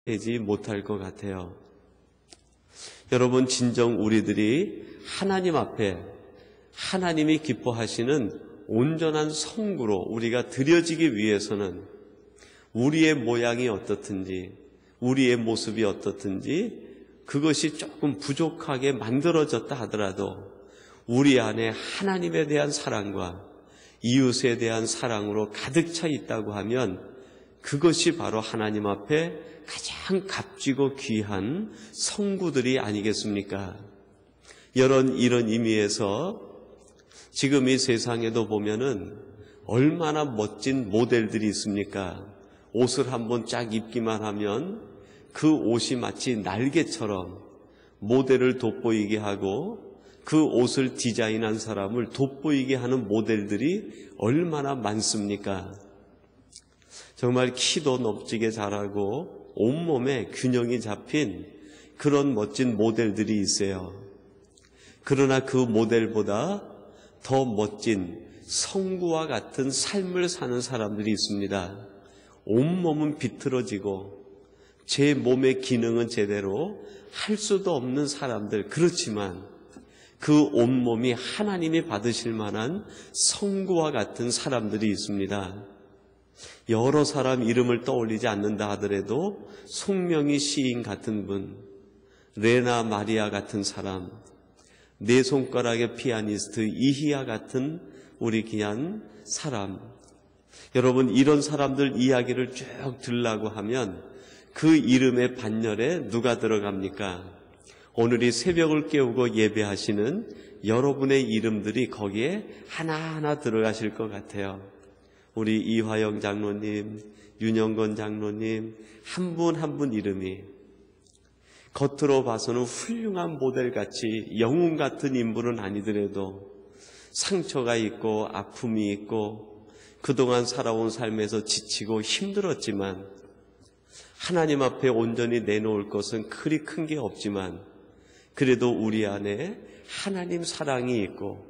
되지 못할 것 같아요. 여러분, 진정 우리들이 하나님 앞에 하나님이 기뻐하시는 온전한 성구로 우리가 드려지기 위해서는 우리의 모양이 어떻든지 우리의 모습이 어떻든지 그것이 조금 부족하게 만들어졌다 하더라도 우리 안에 하나님에 대한 사랑과 이웃에 대한 사랑으로 가득 차 있다고 하면 그것이 바로 하나님 앞에 가장 값지고 귀한 성구들이 아니겠습니까? 이런 의미에서 지금 이 세상에도 보면은 얼마나 멋진 모델들이 있습니까? 옷을 한번 쫙 입기만 하면 그 옷이 마치 날개처럼 모델을 돋보이게 하고 그 옷을 디자인한 사람을 돋보이게 하는 모델들이 얼마나 많습니까? 정말 키도 넓지게 자라고 온몸에 균형이 잡힌 그런 멋진 모델들이 있어요. 그러나 그 모델보다 더 멋진 성구와 같은 삶을 사는 사람들이 있습니다. 온몸은 비틀어지고 제 몸의 기능은 제대로 할 수도 없는 사람들, 그렇지만 그 온몸이 하나님이 받으실 만한 성구와 같은 사람들이 있습니다. 여러 사람 이름을 떠올리지 않는다 하더라도 송명희 시인 같은 분, 레나 마리아 같은 사람, 네 손가락의 피아니스트 이희야 같은 우리 귀한 사람, 여러분, 이런 사람들 이야기를 쭉 들으려고 하면 그 이름의 반열에 누가 들어갑니까? 오늘 이 새벽을 깨우고 예배하시는 여러분의 이름들이 거기에 하나하나 들어가실 것 같아요. 우리 이화영 장로님, 윤영건 장로님, 한 분 한 분 이름이 겉으로 봐서는 훌륭한 모델같이 영웅 같은 인물은 아니더라도 상처가 있고 아픔이 있고 그동안 살아온 삶에서 지치고 힘들었지만 하나님 앞에 온전히 내놓을 것은 그리 큰 게 없지만 그래도 우리 안에 하나님 사랑이 있고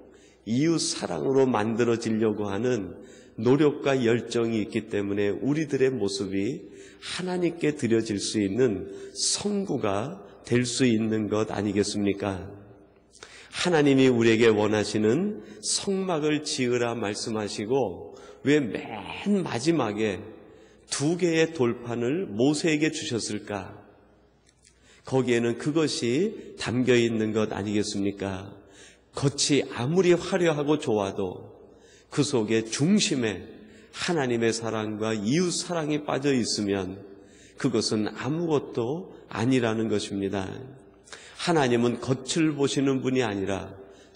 이웃 사랑으로 만들어지려고 하는 노력과 열정이 있기 때문에 우리들의 모습이 하나님께 드려질 수 있는 성구가 될 수 있는 것 아니겠습니까? 하나님이 우리에게 원하시는 성막을 지으라 말씀하시고 왜 맨 마지막에 2개의 돌판을 모세에게 주셨을까? 거기에는 그것이 담겨 있는 것 아니겠습니까? 겉이 아무리 화려하고 좋아도 그 속에 중심에 하나님의 사랑과 이웃 사랑이 빠져 있으면 그것은 아무것도 아니라는 것입니다. 하나님은 겉을 보시는 분이 아니라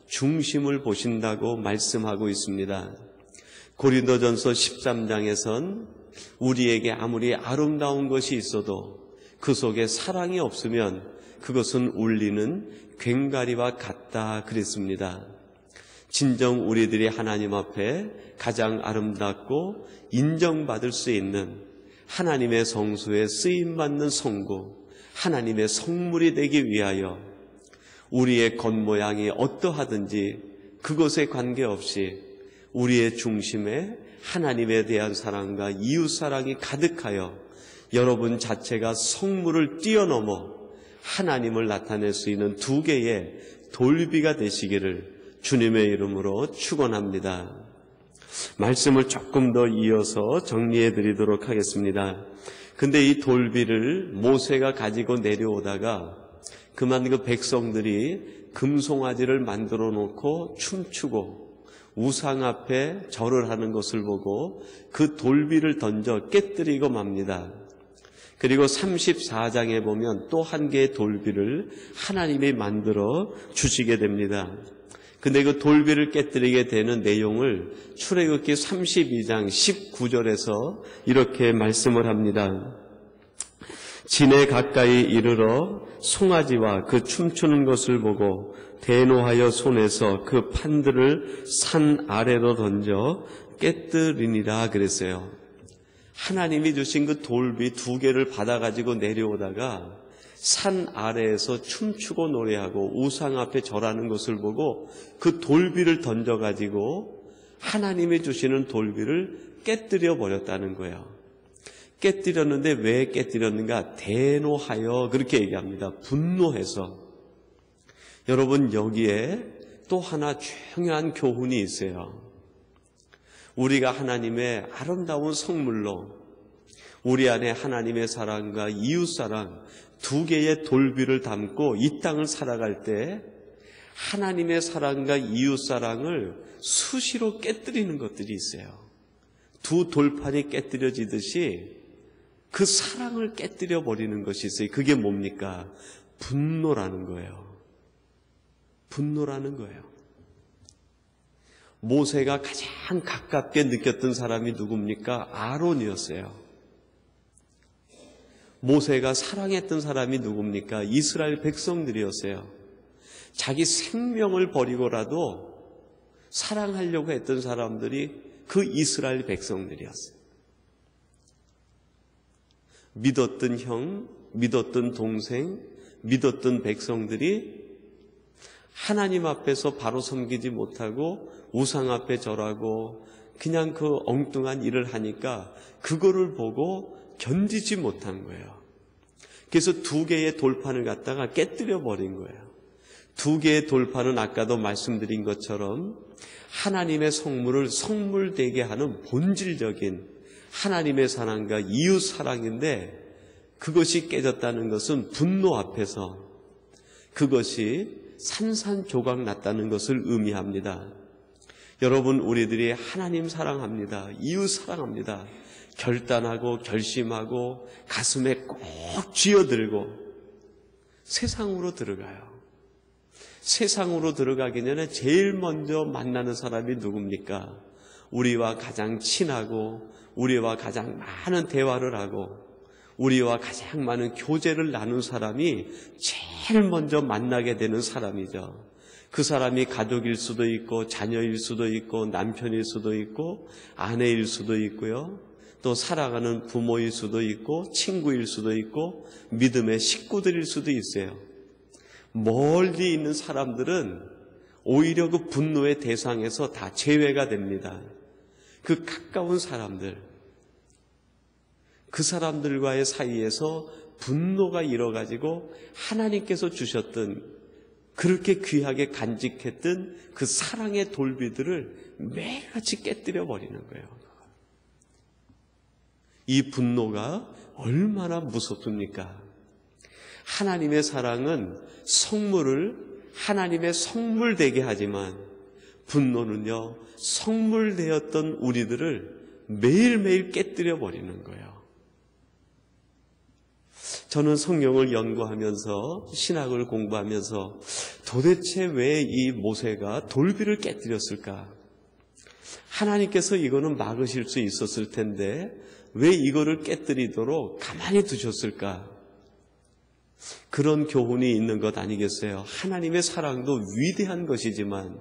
중심을 보신다고 말씀하고 있습니다. 고린도전서 13장에선 우리에게 아무리 아름다운 것이 있어도 그 속에 사랑이 없으면 그것은 울리는 괭가리와 같다 그랬습니다. 진정 우리들이 하나님 앞에 가장 아름답고 인정받을 수 있는 하나님의 성소에 쓰임받는 성구, 하나님의 성물이 되기 위하여 우리의 겉모양이 어떠하든지 그것에 관계없이 우리의 중심에 하나님에 대한 사랑과 이웃 사랑이 가득하여 여러분 자체가 성물을 뛰어넘어 하나님을 나타낼 수 있는 2개의 돌비가 되시기를 주님의 이름으로 축원합니다. 말씀을 조금 더 이어서 정리해 드리도록 하겠습니다. 근데 이 돌비를 모세가 가지고 내려오다가 그만 그 백성들이 금송아지를 만들어 놓고 춤추고 우상 앞에 절을 하는 것을 보고 그 돌비를 던져 깨뜨리고 맙니다. 그리고 34장에 보면 또 한 개의 돌비를 하나님이 만들어 주시게 됩니다. 근데 그 돌비를 깨뜨리게 되는 내용을 출애굽기 32장 19절에서 이렇게 말씀을 합니다. 진에 가까이 이르러 송아지와 그 춤추는 것을 보고 대노하여 손에서 그 판들을 산 아래로 던져 깨뜨리니라 그랬어요. 하나님이 주신 그 돌비 2개를 받아가지고 내려오다가 산 아래에서 춤추고 노래하고 우상 앞에 절하는 것을 보고 그 돌비를 던져가지고 하나님이 주시는 돌비를 깨뜨려 버렸다는 거예요. 깨뜨렸는데 왜 깨뜨렸는가? 대노하여 그렇게 얘기합니다. 분노해서. 여러분, 여기에 또 하나 중요한 교훈이 있어요. 우리가 하나님의 아름다운 성물로 우리 안에 하나님의 사랑과 이웃사랑 두 개의 돌비를 담고 이 땅을 살아갈 때 하나님의 사랑과 이웃사랑을 수시로 깨뜨리는 것들이 있어요. 두 돌판이 깨뜨려지듯이 그 사랑을 깨뜨려 버리는 것이 있어요. 그게 뭡니까? 분노라는 거예요. 분노라는 거예요. 모세가 가장 가깝게 느꼈던 사람이 누굽니까? 아론이었어요. 모세가 사랑했던 사람이 누굽니까? 이스라엘 백성들이었어요. 자기 생명을 버리고라도 사랑하려고 했던 사람들이 그 이스라엘 백성들이었어요. 믿었던 형, 믿었던 동생, 믿었던 백성들이 하나님 앞에서 바로 섬기지 못하고 우상 앞에 절하고 그냥 그 엉뚱한 일을 하니까 그거를 보고 견디지 못한 거예요. 그래서 두 개의 돌판을 갖다가 깨뜨려 버린 거예요. 두 개의 돌판은 아까도 말씀드린 것처럼 하나님의 성물을 성물되게 하는 본질적인 하나님의 사랑과 이웃 사랑인데 그것이 깨졌다는 것은 분노 앞에서 그것이 산산조각 났다는 것을 의미합니다. 여러분, 우리들이 하나님 사랑합니다. 이웃 사랑합니다. 결단하고 결심하고 가슴에 꼭 쥐어들고 세상으로 들어가요. 세상으로 들어가기 전에 제일 먼저 만나는 사람이 누굽니까? 우리와 가장 친하고 우리와 가장 많은 대화를 하고 우리와 가장 많은 교제를 나눈 사람이 제일 먼저 만나게 되는 사람이죠. 그 사람이 가족일 수도 있고 자녀일 수도 있고 남편일 수도 있고 아내일 수도 있고요. 또 살아가는 부모일 수도 있고 친구일 수도 있고 믿음의 식구들일 수도 있어요. 멀리 있는 사람들은 오히려 그 분노의 대상에서 다 제외가 됩니다. 그 가까운 사람들, 그 사람들과의 사이에서 분노가 일어가지고 하나님께서 주셨던 그렇게 귀하게 간직했던 그 사랑의 돌비들을 매일같이 깨뜨려 버리는 거예요. 이 분노가 얼마나 무섭습니까? 하나님의 사랑은 성물을 하나님의 성물 되게 하지만 분노는요, 성물되었던 우리들을 매일매일 깨뜨려 버리는 거예요. 저는 성경을 연구하면서 신학을 공부하면서 도대체 왜 이 모세가 돌비를 깨뜨렸을까? 하나님께서 이거는 막으실 수 있었을 텐데 왜 이거를 깨뜨리도록 가만히 두셨을까? 그런 교훈이 있는 것 아니겠어요? 하나님의 사랑도 위대한 것이지만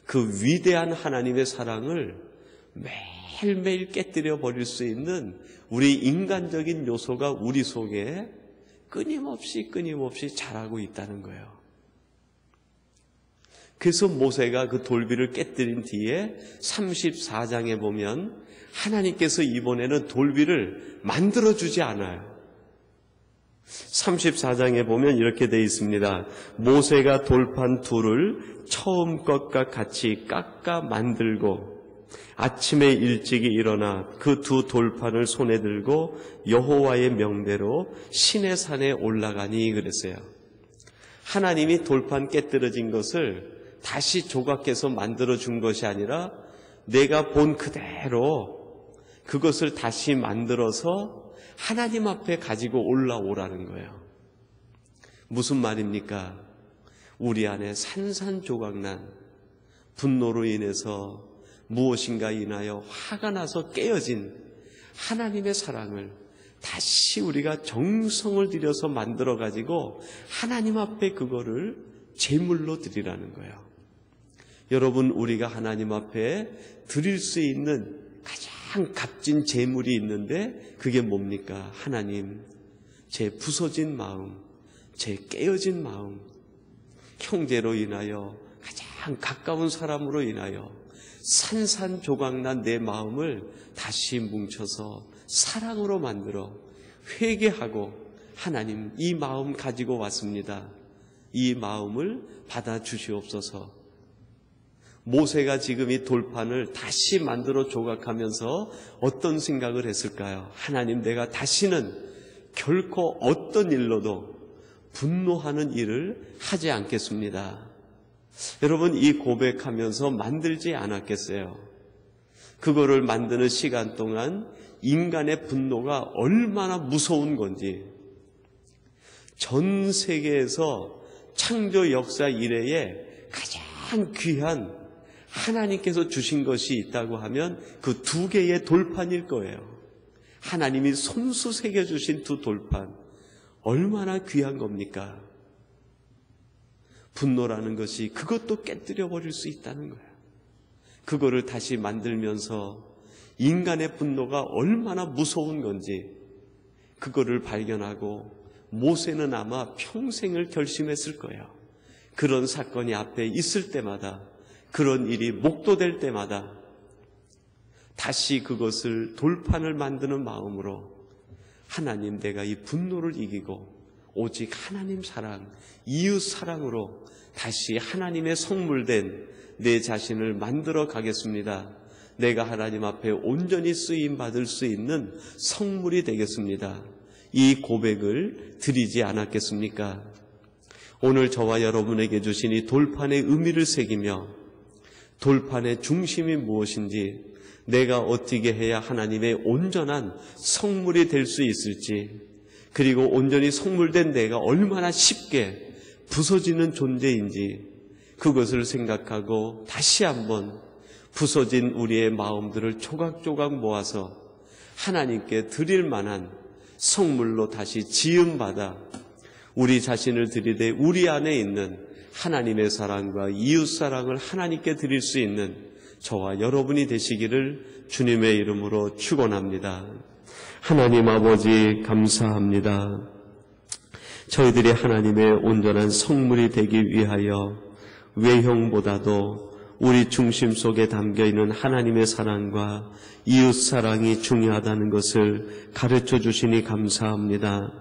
그 위대한 하나님의 사랑을 매일매일 깨뜨려 버릴 수 있는 우리 인간적인 요소가 우리 속에 끊임없이 자라고 있다는 거예요. 그래서 모세가 그 돌비를 깨뜨린 뒤에 34장에 보면 하나님께서 이번에는 돌비를 만들어주지 않아요. 34장에 보면 이렇게 되어 있습니다. 모세가 돌판 둘을 처음 것과 같이 깎아 만들고 아침에 일찍이 일어나 그 두 돌판을 손에 들고 여호와의 명대로 시내산에 올라가니 그랬어요. 하나님이 돌판 깨뜨려진 것을 다시 조각해서 만들어준 것이 아니라 내가 본 그대로 그것을 다시 만들어서 하나님 앞에 가지고 올라오라는 거예요. 무슨 말입니까? 우리 안에 산산조각난 분노로 인해서 무엇인가 인하여 화가 나서 깨어진 하나님의 사랑을 다시 우리가 정성을 들여서 만들어가지고 하나님 앞에 그거를 제물로 드리라는 거예요. 여러분, 우리가 하나님 앞에 드릴 수 있는 가장 값진 제물이 있는데 그게 뭡니까? 하나님, 제 부서진 마음, 제 깨어진 마음, 형제로 인하여 가장 가까운 사람으로 인하여 산산조각난 내 마음을 다시 뭉쳐서 사랑으로 만들어 회개하고 하나님 이 마음 가지고 왔습니다. 이 마음을 받아주시옵소서. 모세가 지금 이 돌판을 다시 만들어 조각하면서 어떤 생각을 했을까요? 하나님, 내가 다시는 결코 어떤 일로도 분노하는 일을 하지 않겠습니다. 여러분, 이 고백하면서 만들지 않았겠어요? 그거를 만드는 시간 동안 인간의 분노가 얼마나 무서운 건지, 전 세계에서 창조 역사 이래에 가장 귀한 하나님께서 주신 것이 있다고 하면 그 두 개의 돌판일 거예요. 하나님이 손수 새겨주신 두 돌판, 얼마나 귀한 겁니까? 분노라는 것이 그것도 깨뜨려 버릴 수 있다는 거예요. 그거를 다시 만들면서 인간의 분노가 얼마나 무서운 건지 그거를 발견하고 모세는 아마 평생을 결심했을 거예요. 그런 사건이 앞에 있을 때마다, 그런 일이 목도될 때마다 다시 그것을 돌판을 만드는 마음으로 하나님, 내가 이 분노를 이기고 오직 하나님 사랑, 이웃 사랑으로 다시 하나님의 성물된 내 자신을 만들어 가겠습니다. 내가 하나님 앞에 온전히 쓰임받을 수 있는 성물이 되겠습니다. 이 고백을 드리지 않았겠습니까? 오늘 저와 여러분에게 주신 이 돌판의 의미를 새기며 돌판의 중심이 무엇인지, 내가 어떻게 해야 하나님의 온전한 성물이 될 수 있을지, 그리고 온전히 성물된 내가 얼마나 쉽게 부서지는 존재인지 그것을 생각하고 다시 한번 부서진 우리의 마음들을 조각조각 모아서 하나님께 드릴 만한 성물로 다시 지음받아 우리 자신을 드리되 우리 안에 있는 하나님의 사랑과 이웃 사랑을 하나님께 드릴 수 있는 저와 여러분이 되시기를 주님의 이름으로 축원합니다. 하나님 아버지, 감사합니다. 저희들이 하나님의 온전한 성물이 되기 위하여 외형보다도 우리 중심 속에 담겨있는 하나님의 사랑과 이웃 사랑이 중요하다는 것을 가르쳐 주시니 감사합니다.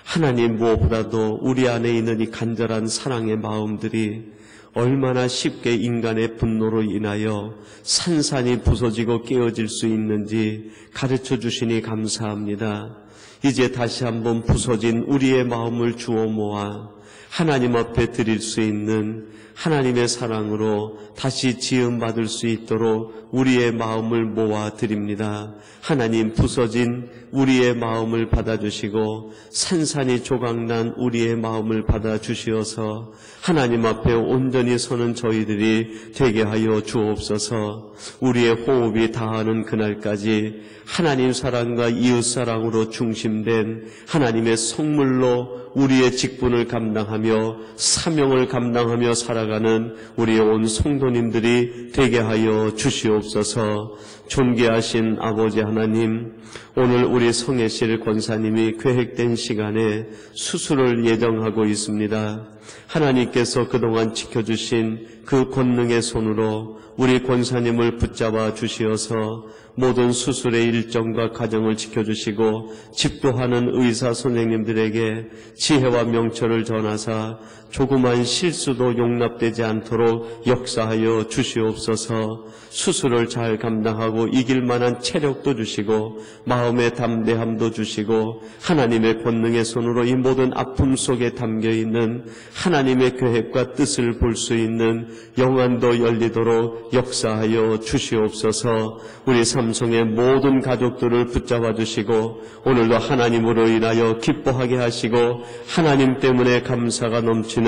하나님, 무엇보다도 우리 안에 있는 이 간절한 사랑의 마음들이 얼마나 쉽게 인간의 분노로 인하여 산산이 부서지고 깨어질 수 있는지 가르쳐 주시니 감사합니다. 이제 다시 한번 부서진 우리의 마음을 주워 모아 하나님 앞에 드릴 수 있는 하나님의 사랑으로 다시 지음받을 수 있도록 우리의 마음을 모아 드립니다. 하나님, 부서진 우리의 마음을 받아주시고 산산이 조각난 우리의 마음을 받아주시어서 하나님 앞에 온전히 서는 저희들이 되게 하여 주옵소서. 우리의 호흡이 다하는 그날까지 하나님 사랑과 이웃 사랑으로 중심된 하나님의 성물로 우리의 직분을 감당하며 사명을 감당하며 살아가는 우리의 온 성도님들이 되게 하여 주시옵소서. 존귀하신 아버지 하나님, 오늘 우리 성혜실 권사님이 계획된 시간에 수술을 예정하고 있습니다. 하나님께서 그동안 지켜주신 그 권능의 손으로 우리 권사님을 붙잡아 주시어서 모든 수술의 일정과 과정을 지켜주시고 집도하는 의사 선생님들에게 지혜와 명철을 전하사 조그만 실수도 용납되지 않도록 역사하여 주시옵소서. 수술을 잘 감당하고 이길 만한 체력도 주시고 마음의 담대함도 주시고 하나님의 권능의 손으로 이 모든 아픔 속에 담겨있는 하나님의 계획과 뜻을 볼 수 있는 영안도 열리도록 역사하여 주시옵소서. 우리 삼성의 모든 가족들을 붙잡아 주시고 오늘도 하나님으로 인하여 기뻐하게 하시고 하나님 때문에 감사가 넘치는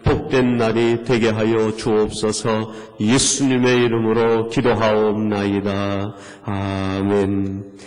복된 날이 되게 하여 주옵소서. 예수님의 이름으로 기도하옵나이다. 아멘.